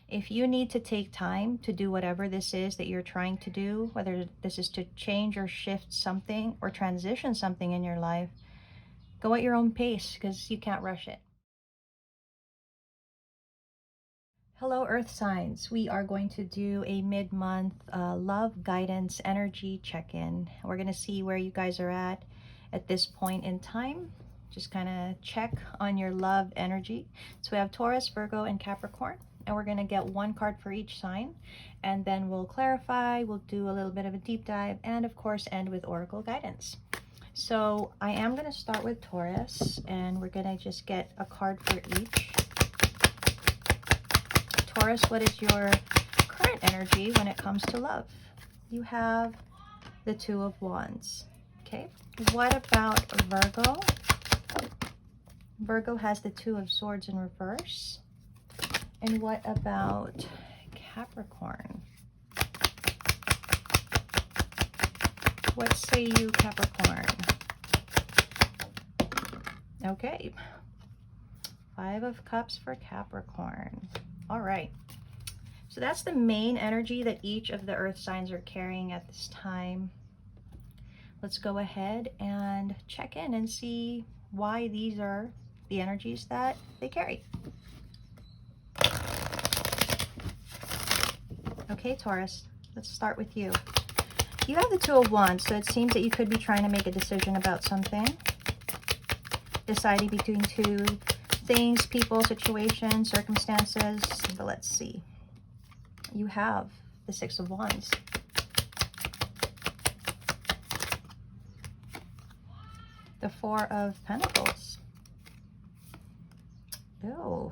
If you need to take time to do whatever this is that you're trying to do, whether this is to change or shift something or transition something in your life, go at your own pace because you can't rush it. Hello, Earth signs. We are going to do a mid-month love guidance energy check-in. We're going to see where you guys are at this point in time. Just kind of check on your love energy. So we have Taurus, Virgo, and Capricorn. And we're going to get one card for each sign. And then we'll clarify, we'll do a little bit of a deep dive, and of course end with oracle guidance. So I am going to start with Taurus, and we're going to just get a card for each. Taurus, what is your current energy when it comes to love? You have the Two of Wands. Okay. What about Virgo? Virgo has the Two of Swords in reverse. And what about Capricorn? What say you, Capricorn? Okay. Five of Cups for Capricorn. All right. So that's the main energy that each of the earth signs are carrying at this time. Let's go ahead and check in and see why these are the energies that they carry. Okay, Taurus, let's start with you. You have the Two of Wands, so it seems that you could be trying to make a decision about something. Deciding between two things, people, situations, circumstances. But let's see. You have the Six of Wands. The Four of Pentacles. Oh.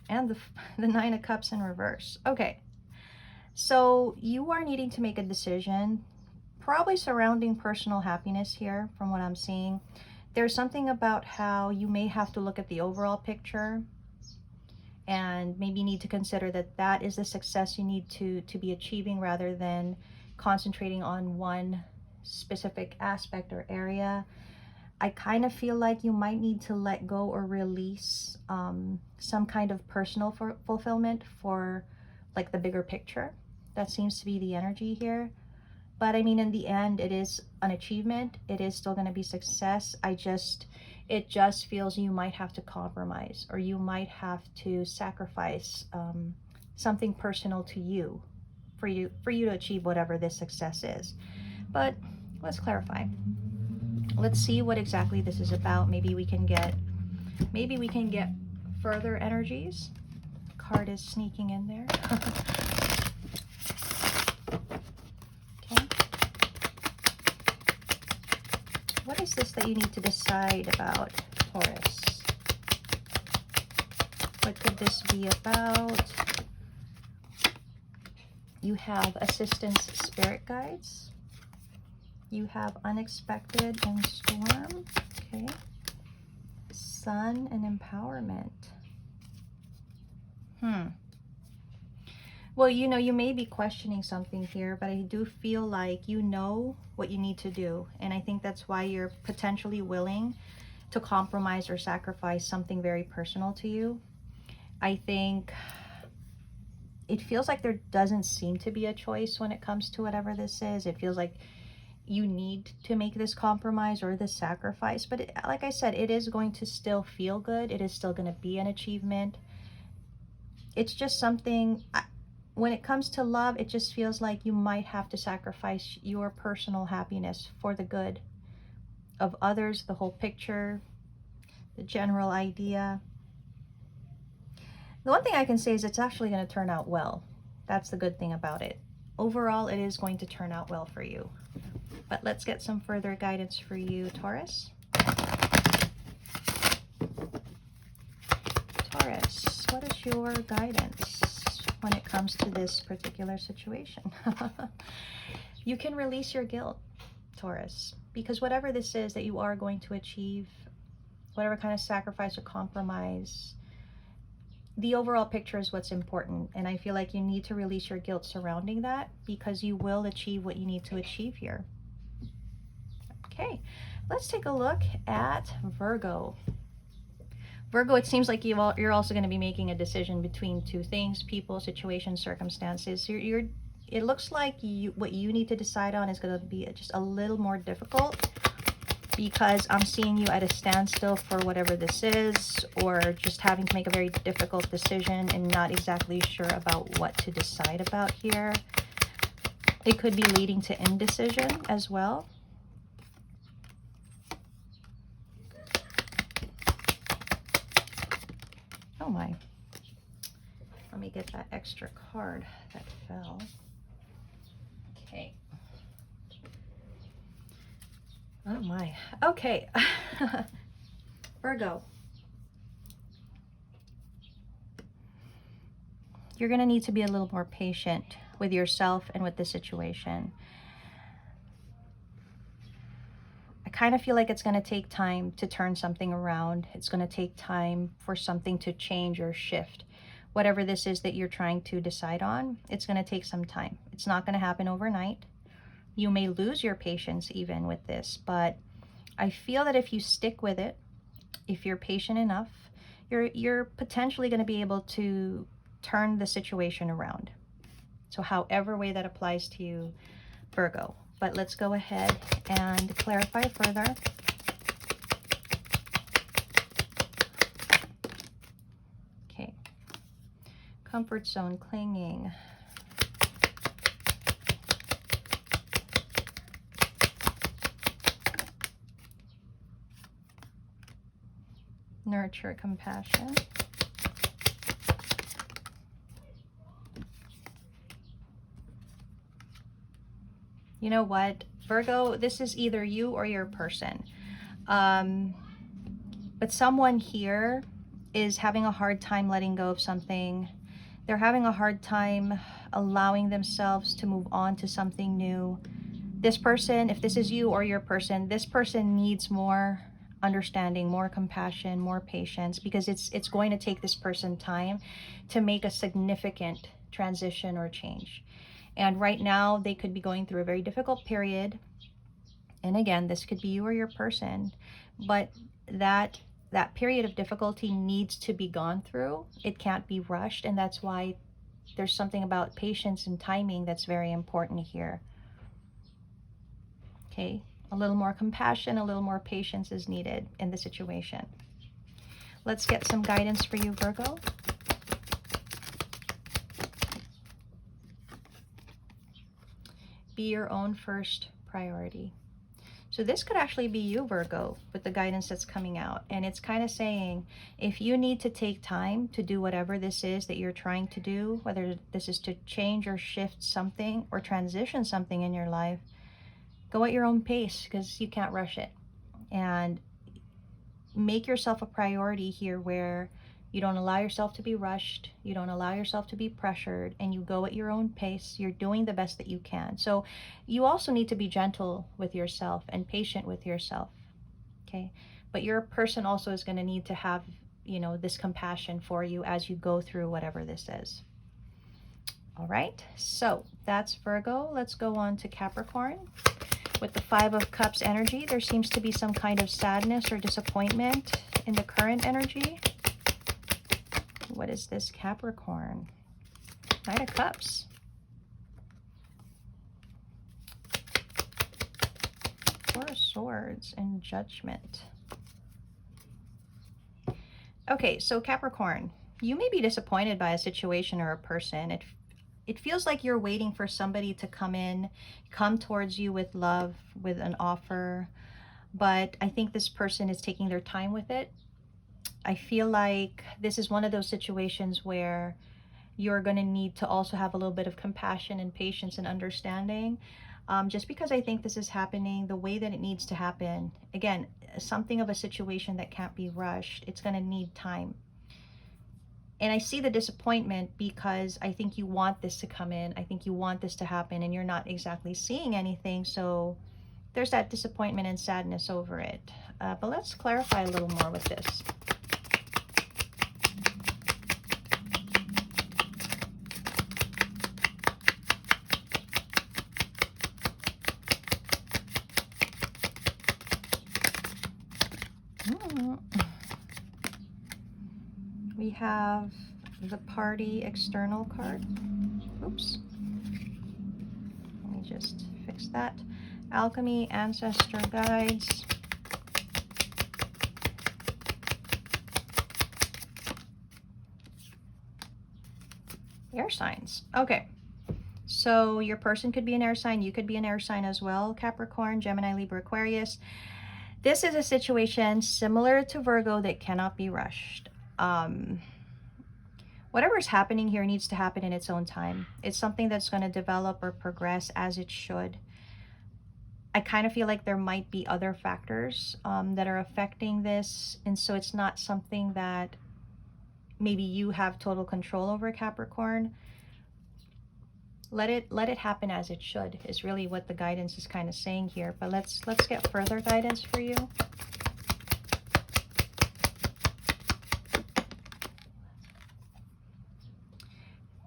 And the Nine of Cups in reverse. Okay. So you are needing to make a decision, probably surrounding personal happiness here from what I'm seeing. There's something about how you may have to look at the overall picture and maybe need to consider that that is the success you need to be achieving rather than concentrating on one specific aspect or area. I kind of feel like you might need to let go or release some kind of personal fulfillment for like the bigger picture. That seems to be the energy here. But I mean, in the end, it is an achievement. It is still going to be success. It just feels you might have to compromise, or you might have to sacrifice something personal to you for you to achieve whatever this success is. But let's clarify. Let's see what exactly this is about. Maybe we can get further energies. Card is sneaking in there. What is this that you need to decide about, Taurus? What could this be about? You have assistance, spirit guides. You have unexpected and storm. Okay. Sun and empowerment. Well, you know, you may be questioning something here, but I do feel like you know what you need to do. And I think that's why you're potentially willing to compromise or sacrifice something very personal to you. I think it feels like there doesn't seem to be a choice when it comes to whatever this is. It feels like you need to make this compromise or this sacrifice. But like I said, it is going to still feel good. It is still going to be an achievement. It's just something... when it comes to love, it just feels like you might have to sacrifice your personal happiness for the good of others, the whole picture, the general idea. The one thing I can say is it's actually going to turn out well. That's the good thing about it. Overall, it is going to turn out well for you. But let's get some further guidance for you, Taurus. Taurus, what is your guidance when it comes to this particular situation? You can release your guilt, Taurus, because whatever this is that you are going to achieve, whatever kind of sacrifice or compromise, the overall picture is what's important. And I feel like you need to release your guilt surrounding that, because you will achieve what you need to achieve here. Okay, let's take a look at Virgo. Virgo, it seems like you're also going to be making a decision between two things: people, situations, circumstances. It looks like what you need to decide on is going to be just a little more difficult, because I'm seeing you at a standstill for whatever this is, or just having to make a very difficult decision and not exactly sure about what to decide about here. It could be leading to indecision as well. Oh my. Let me get that extra card that fell. Okay. Oh my. Okay. Virgo. You're going to need to be a little more patient with yourself and with the situation. I kind of feel like it's going to take time to turn something around. It's going to take time for something to change or shift. Whatever this is that you're trying to decide on, it's going to take some time. It's not going to happen overnight. You may lose your patience even with this, but I feel that if you stick with it, if you're patient enough, you're potentially going to be able to turn the situation around. So however way that applies to you, Virgo. But let's go ahead and clarify further. Okay. Comfort zone, clinging. Nurture, compassion. You know what, Virgo, this is either you or your person. But someone here is having a hard time letting go of something. They're having a hard time allowing themselves to move on to something new. This person, if this is you or your person, this person needs more understanding, more compassion, more patience, because it's going to take this person time to make a significant transition or change. And right now, they could be going through a very difficult period. And again, this could be you or your person. But that period of difficulty needs to be gone through. It can't be rushed. And that's why there's something about patience and timing that's very important here. Okay, a little more compassion, a little more patience is needed in the situation. Let's get some guidance for you, Virgo. Be your own first priority. So this could actually be you, Virgo, with the guidance that's coming out. And it's kind of saying, if you need to take time to do whatever this is that you're trying to do, whether this is to change or shift something or transition something in your life, go at your own pace, because you can't rush it. And make yourself a priority here, where you don't allow yourself to be rushed, you don't allow yourself to be pressured, and you go at your own pace. You're doing the best that you can. So you also need to be gentle with yourself and patient with yourself, okay? But your person also is going to need to have, you know, this compassion for you as you go through whatever this is. All right, so that's Virgo. Let's go on to Capricorn. With the Five of Cups energy, there seems to be some kind of sadness or disappointment in the current energy. What is this, Capricorn? Knight of Cups. Four of Swords and Judgment. Okay, so Capricorn, you may be disappointed by a situation or a person. It feels like you're waiting for somebody to come towards you with love, with an offer. But I think this person is taking their time with it. I feel like this is one of those situations where you're going to need to also have a little bit of compassion and patience and understanding. Just because I think this is happening the way that it needs to happen. Again, something of a situation that can't be rushed. It's going to need time. And I see the disappointment because I think you want this to come in. I think you want this to happen, and you're not exactly seeing anything. So there's that disappointment and sadness over it. But let's clarify a little more with this. have the party external card. Oops. Let me just fix that. Alchemy, ancestor guides. Air signs. Okay. So your person could be an air sign. You could be an air sign as well. Capricorn, Gemini, Libra, Aquarius. This is a situation similar to Virgo that cannot be rushed. Whatever's happening here needs to happen in its own time. It's something that's going to develop or progress as it should. I kind of feel like there might be other factors that are affecting this. And so it's not something that maybe you have total control over, Capricorn. Let it happen as it should is really what the guidance is kind of saying here. But let's get further guidance for you.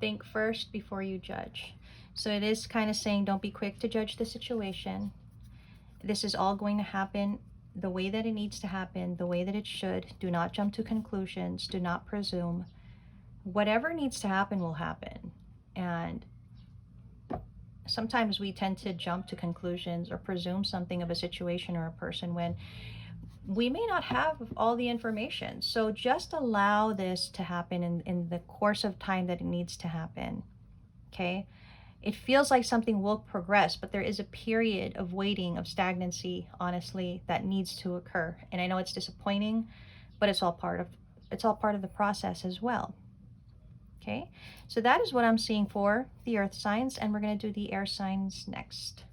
Think first before you judge. So it is kind of saying don't be quick to judge the situation. This is all going to happen the way that it needs to happen, the way that it should. Do not jump to conclusions. Do not presume. Whatever needs to happen will happen. And sometimes we tend to jump to conclusions or presume something of a situation or a person when we may not have all the information. So just allow this to happen in the course of time that it needs to happen. Okay? It feels like something will progress, but there is a period of waiting, of stagnancy, honestly, that needs to occur. And I know it's disappointing, but it's all part of the process as well. Okay, so that is what I'm seeing for the earth signs, and we're going to do the air signs next.